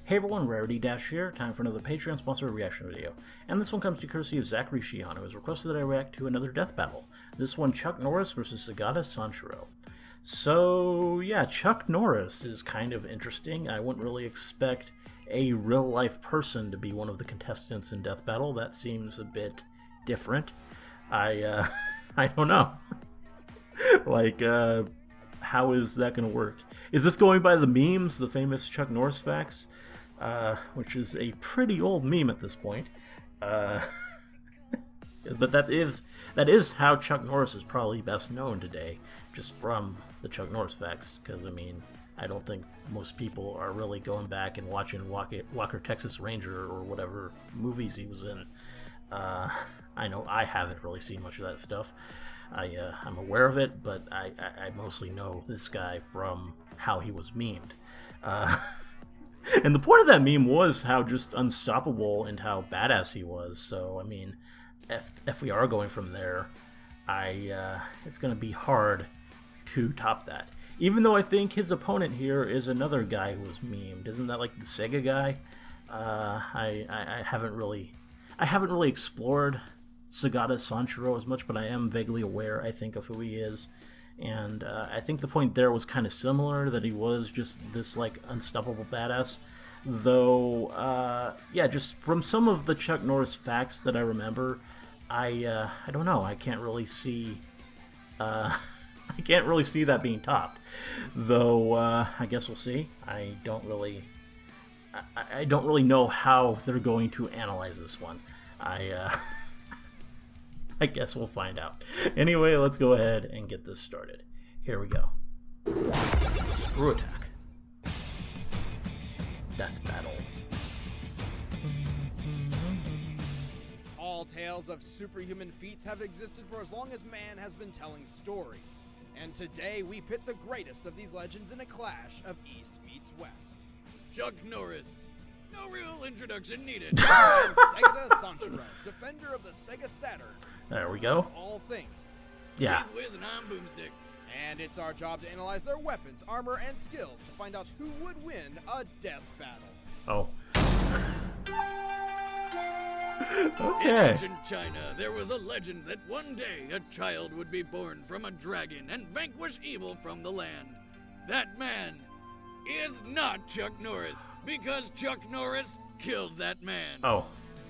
Hey everyone, Rarity Dash here, time for another Patreon sponsored reaction video. And this one comes to courtesy of Zachary Sheehan, who has requested that I react to another death battle. This one, Chuck Norris versus Segata Sanshiro. So, yeah, Chuck Norris is kind of interesting. I wouldn't really expect a real-life person to be one of the contestants in Death Battle. That seems a bit different. I don't know. How is that going to work? Is this going by the memes, the famous Chuck Norris facts? Which is a pretty old meme at this point. But that is how Chuck Norris is probably best known today, just from the Chuck Norris facts. Because, I mean, I don't think most people are really going back and watching Walker Texas Ranger or whatever movies he was in. I know I haven't really seen much of that stuff. I'm aware of it, but I mostly know this guy from how he was memed. And the point of that meme was how just unstoppable and how badass he was. So, I mean, if we are going from there, it's going to be hard to top that. Even though I think his opponent here is another guy who was memed. Isn't that like the Sega guy? I haven't really explored Segata Sanshiro as much, but I am vaguely aware, I think, of who he is. And I think the point there was kind of similar, that he was just this, like, unstoppable badass. Though, yeah, just from some of the Chuck Norris facts that I remember, I don't know, I can't really see, I can't really see that being topped. Though, I guess we'll see. I don't really know how they're going to analyze this one. I guess we'll find out. Anyway, let's go ahead and get this started. Here we go. Screw attack. Death battle. Tall tales of superhuman feats have existed for as long as man has been telling stories. And today we pit the greatest of these legends in a clash of East meets West. Chuck Norris. No real introduction needed. And Segata Sanshiro, defender of the Sega Saturn. There we go. All things. Yeah. He's Wiz and I'm Boomstick. And it's our job to analyze their weapons, armor, and skills to find out who would win a death battle. Oh. Okay. In ancient China, there was a legend that one day a child would be born from a dragon and vanquish evil from the land. That man is not Chuck Norris, because Chuck Norris killed that man. Oh.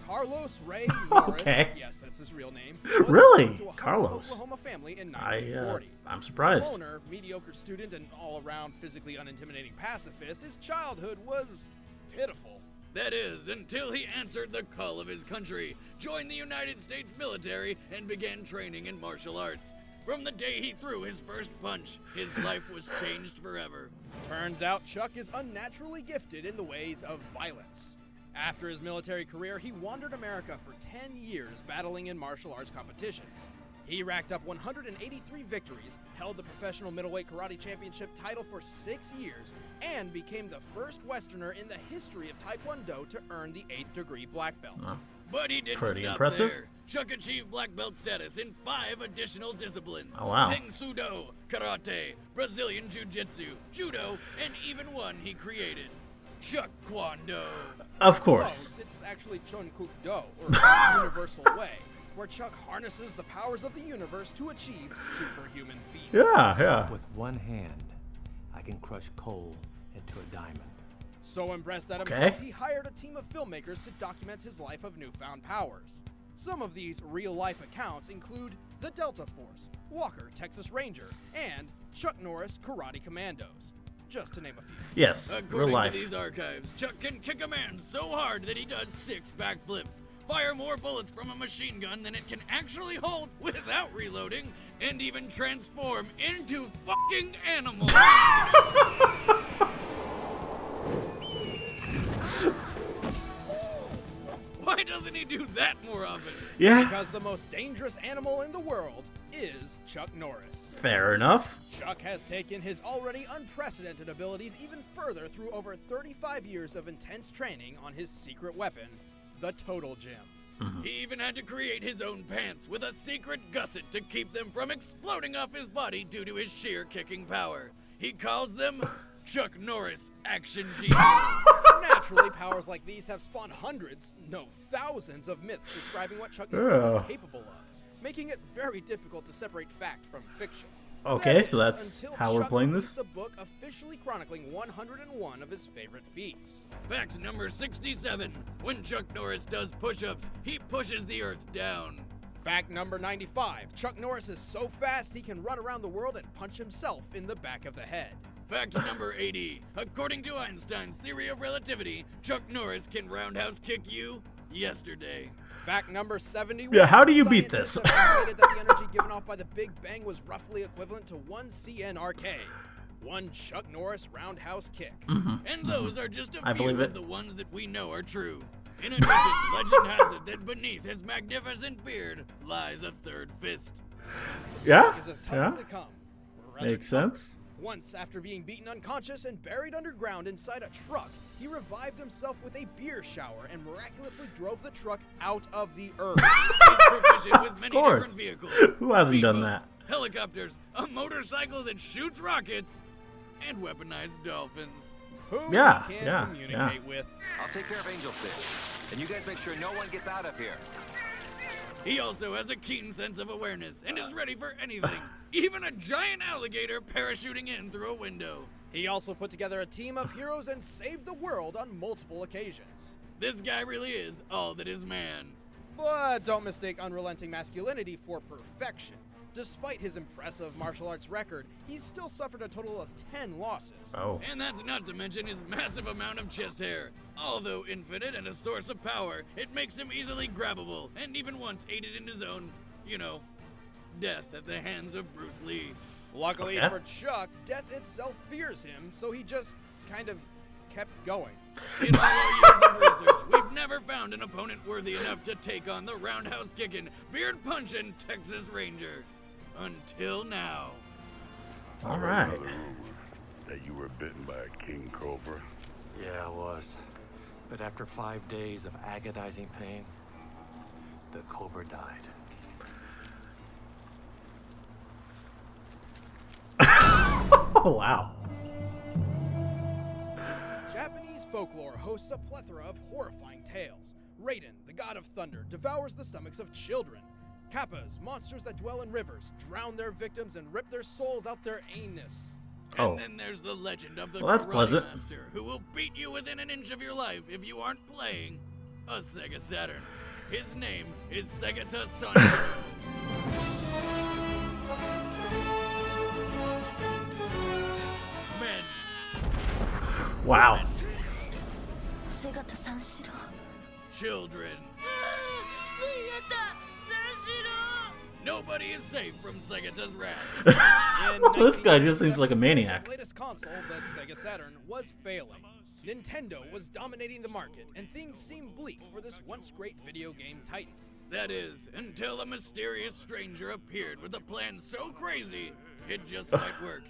Carlos Ray Norris, Okay. Yes, that's his real name. Really? To a Carlos. Oklahoma family in 1940. I'm surprised. Loner, mediocre student, and all-around physically unintimidating pacifist, his childhood was pitiful. That is, until he answered the call of his country, joined the United States military, and began training in martial arts. From the day he threw his first punch, his life was changed forever. Turns out Chuck is unnaturally gifted in the ways of violence. After his military career, he wandered America for 10 years battling in martial arts competitions. He racked up 183 victories, held the professional middleweight karate championship title for 6 years, and became the first Westerner in the history of Taekwondo to earn the 8th degree black belt. Huh. But he didn't Pretty stop impressive. there. Chuck achieved black belt status in 5 additional disciplines. Oh, wow. Peng Sudo, Karate, Brazilian Jiu-Jitsu, Judo, and even one he created, Chuck Kwando. Of course. Close, it's actually Chun Kuk Do, or Universal Way, where Chuck harnesses the powers of the universe to achieve superhuman feats. Yeah. With one hand, I can crush coal into a diamond. So impressed at Okay. himself, he hired a team of filmmakers to document his life of newfound powers. Some of these real-life accounts include the Delta Force, Walker Texas Ranger, and Chuck Norris Karate Commandos, just to name a few. Yes. Real According life. to these archives, Chuck can kick a man so hard that he does 6 backflips, fire more bullets from a machine gun than it can actually hold without reloading, and even transform into fucking animals. Why doesn't he do that more often? Yeah. Because the most dangerous animal in the world is Chuck Norris. Fair enough. Chuck has taken his already unprecedented abilities even further through over 35 years of intense training on his secret weapon, the Total Gem. He even had to create his own pants with a secret gusset to keep them from exploding off his body due to his sheer kicking power. He calls them Chuck Norris action genius. Naturally, powers like these have spawned hundreds, no thousands of myths describing what Chuck Norris is capable of, making it very difficult to separate fact from fiction. Okay, so that's how we're playing this? The book officially chronicling 101 of his favorite feats. Fact number 67. When Chuck Norris does push-ups, he pushes the earth down. Fact number 95. Chuck Norris is so fast he can run around the world and punch himself in the back of the head. Fact number 80. According to Einstein's theory of relativity, Chuck Norris can roundhouse kick you yesterday. Fact number 71. Yeah, how do you beat Scientists this? have estimated that the energy given off by the Big Bang was roughly equivalent to 1 CNRK. One Chuck Norris roundhouse kick. And those are just a I few believe of it. the ones that we know are true. In addition, legend has it that beneath his magnificent beard lies a third fist. Yeah? Is as tough Yeah? as they come. Rather Makes tough. sense. Once, after being beaten unconscious and buried underground inside a truck, he revived himself with a beer shower and miraculously drove the truck out of the earth. He's proficient with many course. different vehicles. Who hasn't done Speedboats, that? Helicopters, a motorcycle that shoots rockets, and weaponized dolphins. Who Yeah, he can yeah, communicate with. I'll take care of Angelfish. And you guys make sure no one gets out of here. He also has a keen sense of awareness and is ready for anything, even a giant alligator parachuting in through a window. He also put together a team of heroes and saved the world on multiple occasions. This guy really is all that is man. But don't mistake unrelenting masculinity for perfection. Despite his impressive martial arts record, he's still suffered a total of 10 losses. Oh. And that's not to mention his massive amount of chest hair. Although infinite and a source of power, it makes him easily grabbable, and even once aided in his own, death at the hands of Bruce Lee. Luckily Okay. for Chuck, death itself fears him, so he just kind of kept going. In all our years of research, we've never found an opponent worthy enough to take on the roundhouse kicking, beard punching Texas Ranger. Until now. All right. Another rumor that you were bitten by a king cobra. Yeah, I was. But after 5 days of agonizing pain, the cobra died. Oh, wow. Japanese folklore hosts a plethora of horrifying tales. Raiden, the god of thunder, devours the stomachs of children. Kappas, monsters that dwell in rivers, drown their victims and rip their souls out their anus. Oh. And then there's the legend of the Well, that's Karate pleasant. Master, who will beat you within an inch of your life if you aren't playing a Sega Saturn. His name is Segata Sanshiro. Men, Wow. Segata Sanshiro. children. Nobody is safe from Segata's wrath. In This guy just seems like a 1997, maniac. Sega's latest console, the Sega Saturn, was failing. Nintendo was dominating the market, and things seemed bleak for this once great video game titan. That is, until a mysterious stranger appeared with a plan so crazy, it just might work.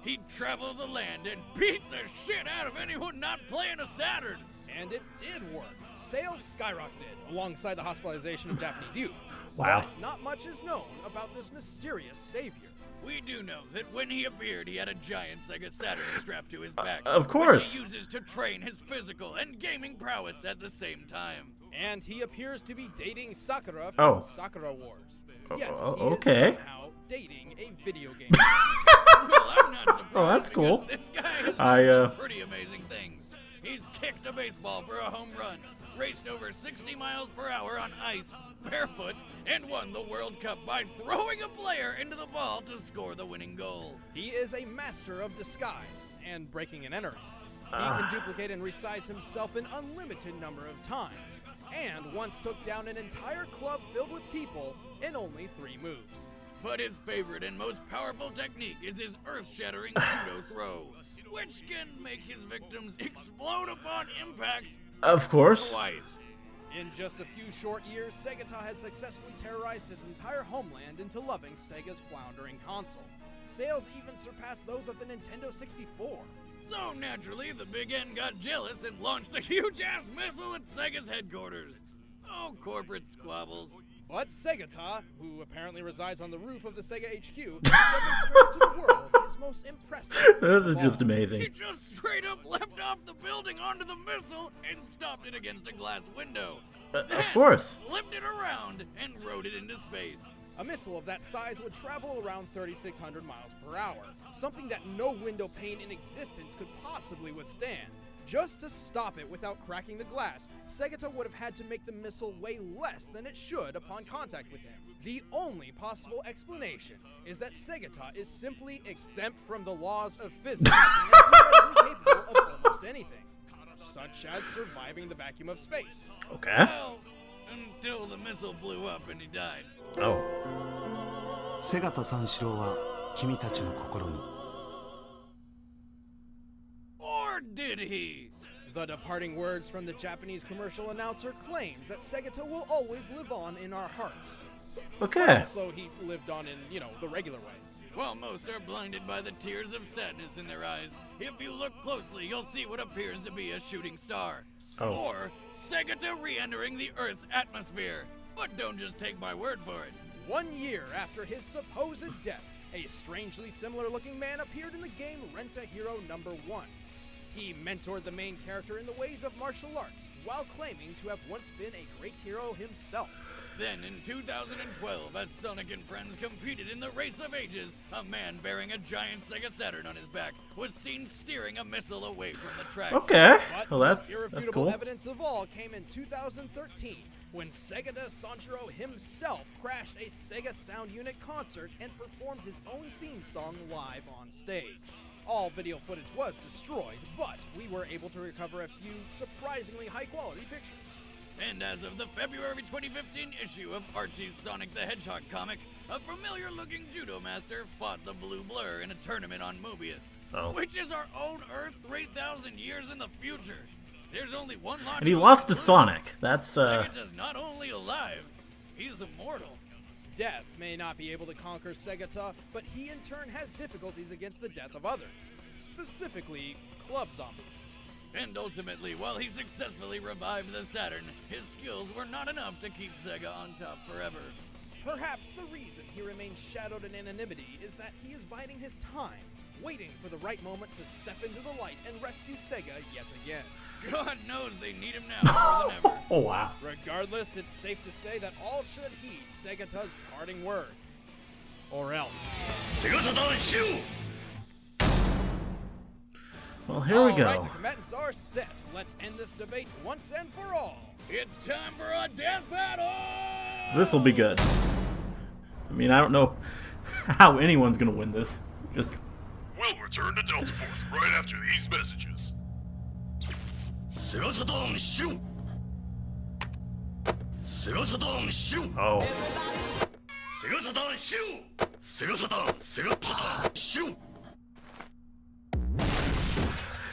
He'd travel the land and beat the shit out of anyone not playing a Saturn. And it did work. Sales skyrocketed alongside the hospitalization of Japanese youth. Wow. But not much is known about this mysterious savior. We do know that when he appeared, he had a giant Sega Saturn strapped to his back. Of course. Which he uses to train his physical and gaming prowess at the same time. And he appears to be dating Sakura from Oh. Sakura Wars. Yes, Oh, he is okay. somehow dating a video game. Well, I'm not surprised. Oh, that's because cool. This guy has I, done some pretty amazing things. He's kicked a baseball for a home run, raced over 60 miles per hour on ice, barefoot, and won the World Cup by throwing a player into the ball to score the winning goal. He is a master of disguise and breaking and entering. He can duplicate and resize himself an unlimited number of times, and once took down an entire club filled with people in only 3 moves. But his favorite and most powerful technique is his earth-shattering judo throw, which can make his victims explode upon impact Of course. twice. In just a few short years, Segata had successfully terrorized his entire homeland into loving Sega's floundering console. Sales even surpassed those of the Nintendo 64. So naturally, the Big N got jealous and launched a huge-ass missile at Sega's headquarters. Oh, corporate squabbles. But Segata, who apparently resides on the roof of the Sega HQ, demonstrated to the world his most impressive. This is just He amazing. just straight up leapt off the building onto the missile and stopped it against a glass window. Of Then course. flipped it around and rode it into space. A missile of that size would travel around 3,600 miles per hour, something that no window pane in existence could possibly withstand. Just to stop it without cracking the glass, Segata would have had to make the missile weigh less than it should upon contact with him. The only possible explanation is that Segata is simply exempt from the laws of physics and is theoretically capable of almost anything, such as surviving the vacuum of space. Okay. Well, until the missile blew up and he died. Oh. 瀬形三四郎は君たちの心に Or did he? The departing words from the Japanese commercial announcer claims that Segata will always live on in our hearts. Okay. So he lived on in, the regular way. While most are blinded by the tears of sadness in their eyes, if you look closely, you'll see what appears to be a shooting star. Oh. Or Segata re-entering the Earth's atmosphere. But don't just take my word for it. 1 year after his supposed death, a strangely similar-looking man appeared in the game Rent-A-Hero number 1. He mentored the main character in the ways of martial arts, while claiming to have once been a great hero himself. Then in 2012, as Sonic and friends competed in the Race of Ages, a man bearing a giant Sega Saturn on his back was seen steering a missile away from the track. Okay. But Well, the that's irrefutable cool. evidence of all came in 2013, when Segata Sanshiro himself crashed a Sega Sound Unit concert and performed his own theme song live on stage. All video footage was destroyed, but we were able to recover a few surprisingly high-quality pictures. And as of the February 2015 issue of Archie's Sonic the Hedgehog comic, a familiar-looking judo master fought the Blue Blur in a tournament on Mobius, Oh. which is our own Earth 3,000 years in the future. There's only one logical And he lost to conclusion. Sonic. That's, Segata's not only alive, he's immortal. Death may not be able to conquer Segata, but he in turn has difficulties against the death of others, specifically club zombies. And ultimately, while he successfully revived the Saturn, his skills were not enough to keep Sega on top forever. Perhaps the reason he remains shadowed in anonymity is that he is biding his time, waiting for the right moment to step into the light and rescue Sega yet again. God knows they need him now more than ever. oh wow. Regardless, it's safe to say that all should heed Segata's parting words. Or else. Well, here we All go. right, the combatants are set. Let's end this debate once and for all. It's time for a death battle! This will be good. I mean, I don't know how anyone's gonna win this. Just We'll return to Delta Force right after these messages. oh.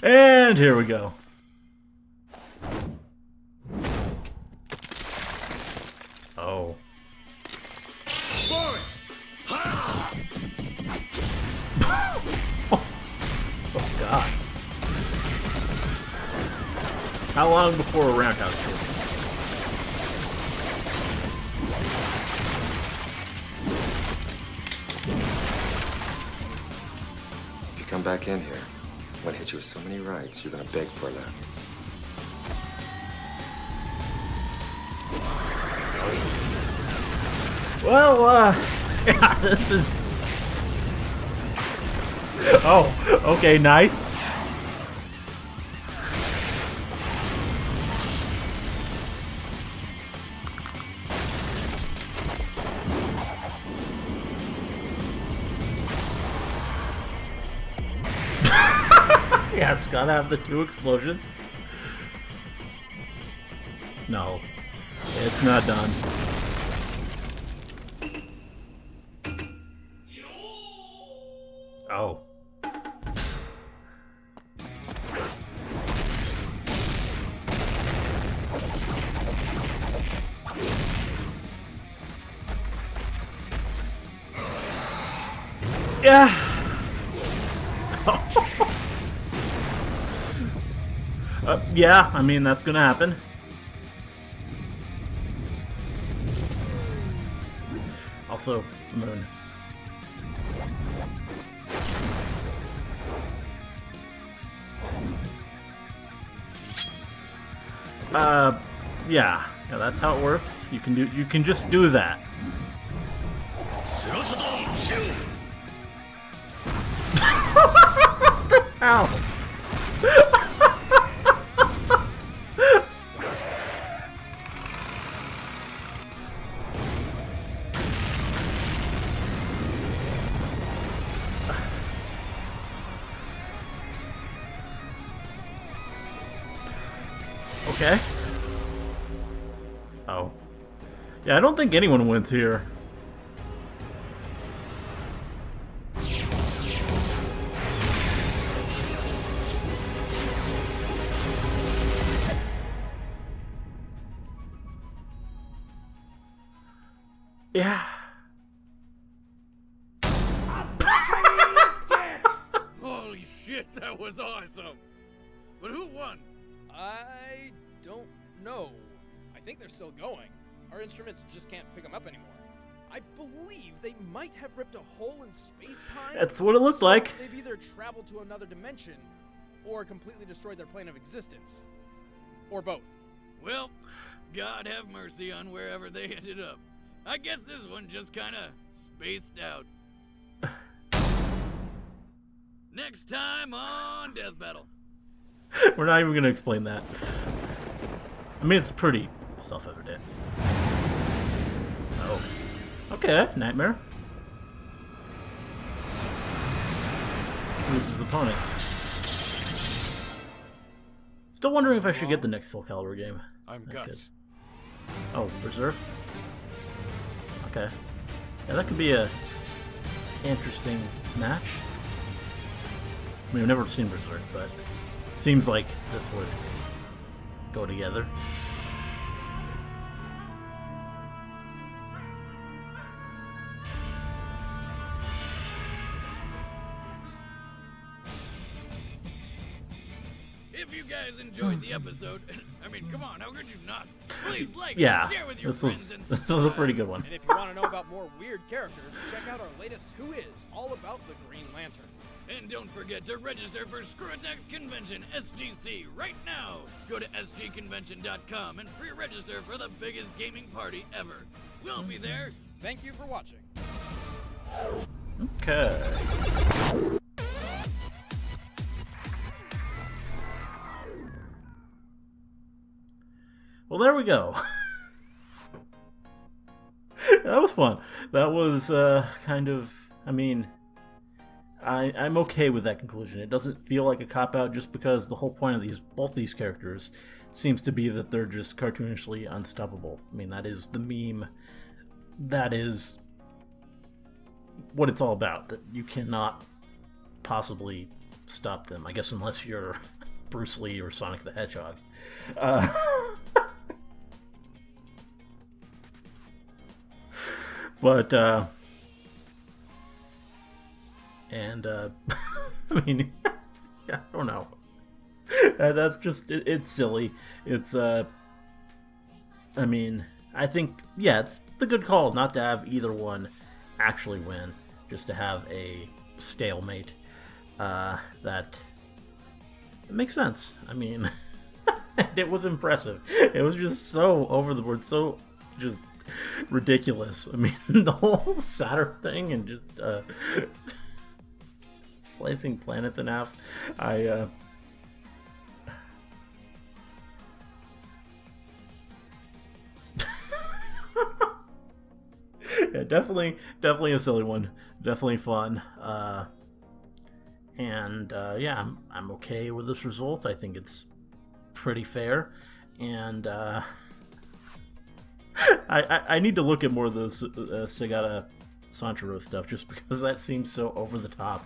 And here we go. Oh. Oh god. How long before a roundhouse kick? If you come back in here, I'm gonna hit you with so many rights, you're gonna beg for that. Well, yeah, this is... Oh, okay, nice. Yes, gotta have the 2 explosions. No, it's not done. Oh. Yeah. Yeah, I mean, that's gonna happen. Also, Moon. Yeah, that's how it works. You can just do that. What the hell? Okay. Oh. Yeah, I don't think anyone wins here. Yeah. Holy shit, that was awesome! But who won? I don't know. I think they're still going. Our instruments just can't pick them up anymore. I believe they might have ripped a hole in space-time. That's what it looked like. They've either traveled to another dimension or completely destroyed their plane of existence. Or both. Well, God have mercy on wherever they ended up. I guess this one just kinda spaced out. Next time on Death Battle. We're not even gonna explain that. I mean, it's pretty self-evident. Oh. Okay, Nightmare. Who's his opponent? Still wondering if I should get the next Soul Calibur game. I'm Gus. Oh, Berserk? Okay. Yeah, that could be a interesting match. I mean, I've never seen Berserk, but seems like this would go together. If you guys enjoyed the episode, I mean, come on, how could you not? Please like Yeah, and share with your friends and this was a pretty good one. And if you want to know about more weird characters, check out our latest Who Is, all about the Green Lantern. And don't forget to register for Screw Attack's convention, SGC, right now. Go to sgconvention.com and pre-register for the biggest gaming party ever. We'll be there. Thank you for watching. Okay. Well, there we go. That was fun. That was kind of, I mean, I'm okay with that conclusion. It doesn't feel like a cop-out just because the whole point of both these characters seems to be that they're just cartoonishly unstoppable. I mean, that is the meme. That is what it's all about. That you cannot possibly stop them. I guess unless you're Bruce Lee or Sonic the Hedgehog. But, I mean, I don't know. That's just, it's silly. It's, I mean, I think, yeah, it's a good call not to have either one actually win, just to have a stalemate, that it makes sense. I mean, it was impressive. It was just so over the board, so just ridiculous. I mean, the whole Saturn thing and just slicing planets in half. Yeah, definitely a silly one. Definitely fun. Yeah, I'm okay with this result. I think it's pretty fair, and I need to look at more of those Segata Sanshiro stuff, just because that seems so over the top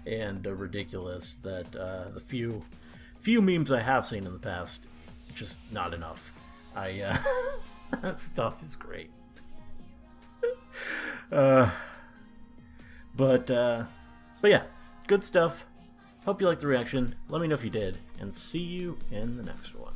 and ridiculous that the few memes I have seen in the past, just not enough. That stuff is great. But yeah, good stuff. Hope you liked the reaction. Let me know if you did, and see you in the next one.